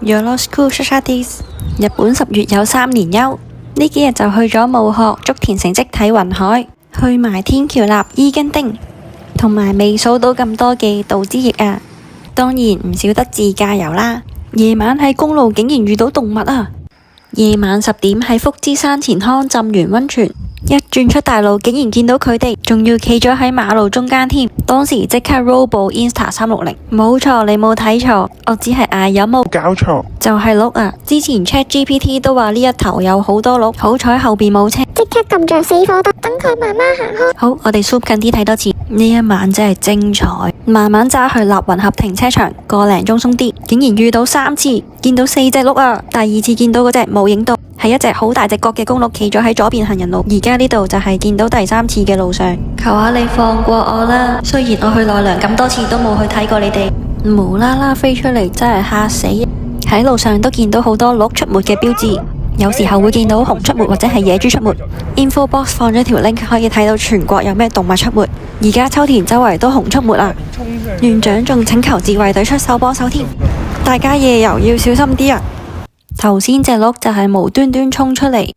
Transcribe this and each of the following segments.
Yoroshiku Shasha Desu。日本10月有3連休，呢幾日就去咗武學、竹田城跡睇雲海，去埋天橋立伊根町，同埋未數到咁多嘅道之驛啊！當然唔少得自駕遊啦。夜晚喺公路竟然遇到動物啊！夜晚10點喺福知山前康浸完溫泉，一轉出大路竟然見到佢哋，仲要企咗喺馬路中間添。當時即刻 roll 部 Insta360，冇錯，你冇睇錯，我只係嗌有冇搞錯，就係鹿啊！之前 ChatGPT 都話呢一頭有好多鹿，好彩後邊冇車，即刻撳着死火燈，等佢慢慢行開。好，我哋 zoom 近啲睇多次，呢一晚真係精彩。慢慢揸去立雲合停車場，個零鐘鬆啲，竟然遇到3次，見到4隻鹿啊！第2次見到嗰隻冇影到，係一隻好大隻角嘅公鹿企咗喺左邊行人路。而家呢度就係見到第3次嘅路上，求下你放過我啦！雖然我去奈良咁多次都冇去睇過你哋，無啦啦飛出嚟真係嚇死！喺路上都見到好多鹿出沒嘅標誌，有時候會見到熊出沒或者係野豬出沒。Info box 放咗條 link 可以睇到全國有咩動物出沒。而家秋田周圍都熊出沒啊！園長仲請求自衛隊出手幫手添，大家夜遊要小心啲啊！頭先隻鹿就係無端端衝出嚟，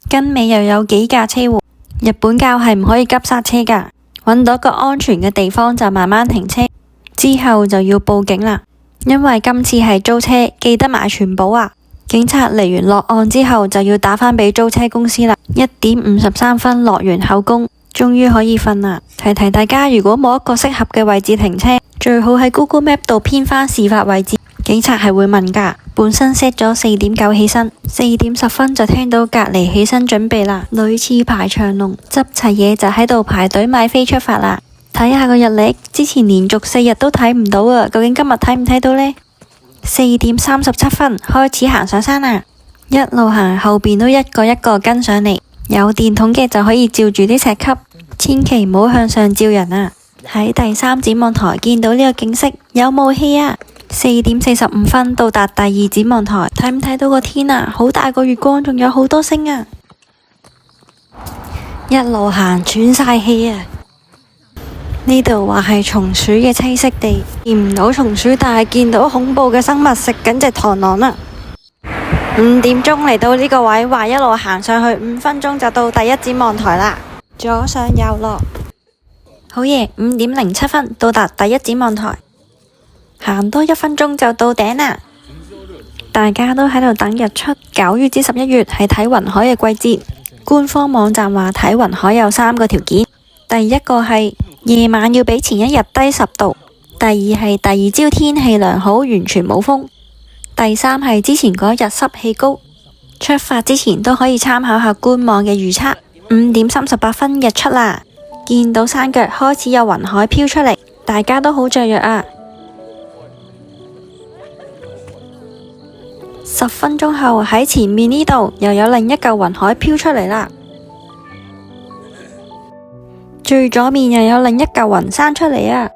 跟尾又有幾架車喎。日本教係唔可以急剎車噶，搵到個安全嘅地方就慢慢停車，之後就要報警啦。因為今次係租車，記得買全保啊！警察嚟完落案之後就要打返俾租車公司啦。1點53分落完口供，終於可以瞓啦。提提大家，如果冇一個適合嘅位置停車，最好喺 Google Map 度編返事發位置。警察係會問噶。本身 set 咗4點9起身，4點10分就聽到隔籬起身準備啦，類似排長龍，執齊嘢就喺度排隊買飛出發啦。睇下個日曆，之前連續4日都睇唔到啊，究竟今日睇唔睇到呢？4點37分開始行上山啦，一路行後邊都一個一個跟上嚟，有電筒嘅就可以照住啲石級，千祈唔好向上照人啊！喺第3展望台見到呢個景色，有霧氣啊！4點45分到達第2展望台，睇唔睇到個天啊？好大個月光，仲有好多星啊！一路行喘晒氣啊！呢度話係松鼠嘅棲息地，見唔到松鼠，但係見到恐怖嘅生物食緊隻螳螂啦。5點鐘嚟到呢個位，話一路行上去5分鐘就到第1展望台啦。左上右落，好嘢！5點07分到達第1展望台，行多1分鐘就到頂啦。大家都喺度等日出。9月至11月係睇雲海嘅季節，官方網站話睇雲海有3個條件，第1個係夜晚要比前一日低10度，第2係第2朝天氣良好，完全冇風，第3係之前嗰日濕氣高。出發之前都可以參考下官網嘅預測。5點38分日出啦，見到山腳開始有雲海飄出嚟，大家都好雀躍啊。10分鐘後喺前面呢度又有另一嚿雲海飄出嚟啦，最左面又有另一嚿雲生出嚟啊！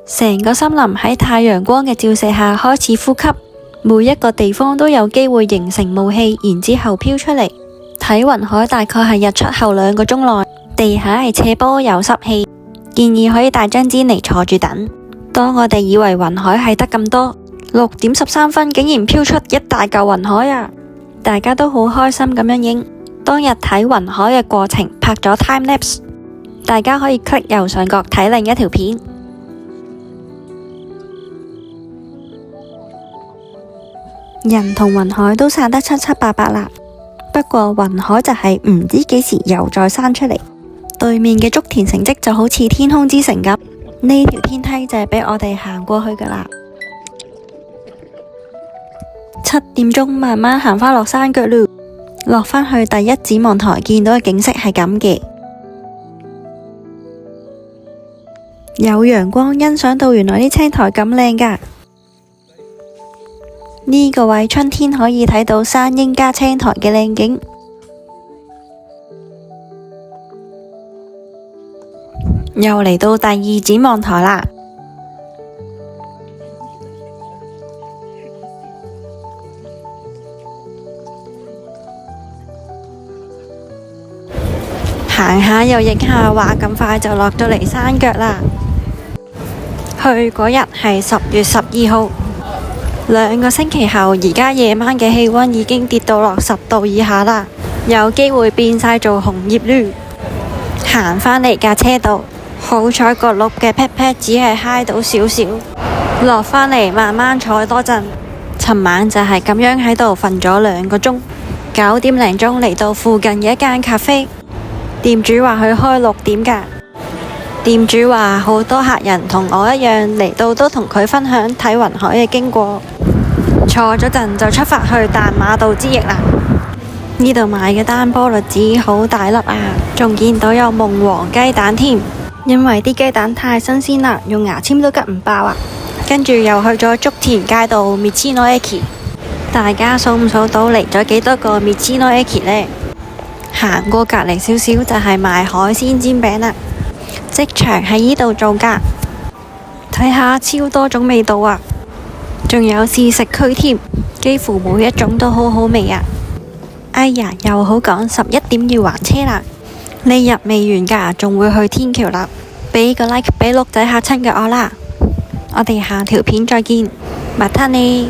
成個森林喺太陽光嘅照射下開始呼吸，每一個地方都有機會形成霧氣，然之後飄出嚟。睇雲海大概係日出後2個鐘內，地下係斜坡有濕氣，建議可以帶張氈嚟坐住等。當我哋以為雲海係得咁多，6點13分竟然飄出一大嚿雲海啊！大家都好開心咁樣影。當日睇雲海嘅過程拍咗 time lapse， 大家可以 click 右上角睇另一條片。人同雲海都散得七七八八啦，不過雲海就係唔知幾時又再生出嚟。對面嘅竹田城跡就好似天空之城咁，呢條天梯就係俾我哋行過去噶啦。7點鐘慢慢行返落山腳咯，落返去第1展望台見到嘅景色係咁嘅，有陽光，欣賞到原來啲青苔咁靚噶。呢個位春天可以睇到山櫻加青苔嘅靚景。又嚟到第2展望台啦，行下又影下，話咁快就落到嚟山腳啦。去嗰日係10月12號， 2個星期後，而家夜晚嘅氣溫已經跌到落10度以下啦，有機會變晒做紅葉嚕。行返嚟架車度，好彩個轆嘅 pat pat 只係揩到少少，落返嚟慢慢坐多陣。尋晚就係咁樣喺度瞓咗2個鐘，9點零鐘嚟到附近嘅一間咖啡，店主話佢開6點㗎。店主話好多客人同我一樣嚟到都同佢分享睇雲海嘅經過。坐咗陣就出發去淡馬道之役啦。呢度買嘅丹波栗子好大粒啊，仲見到有夢王雞蛋添，因為啲雞蛋太新鮮啦，用牙籤都吉唔爆啊。跟住又去咗竹田街道 Michinoeki， 大家數唔數到嚟咗幾多個 Michinoeki 呢？行過隔籬少少就係賣海鮮煎餅啦，即場喺呢度做㗎。睇下超多種味道啊，仲有試食區添，幾乎每一種都好好味啊！哎呀，又好趕，11點要還車啦。呢日未完㗎，仲會去天橋啦。俾個 like 俾鹿仔嚇親嘅我啦。我哋下條片再見，またね。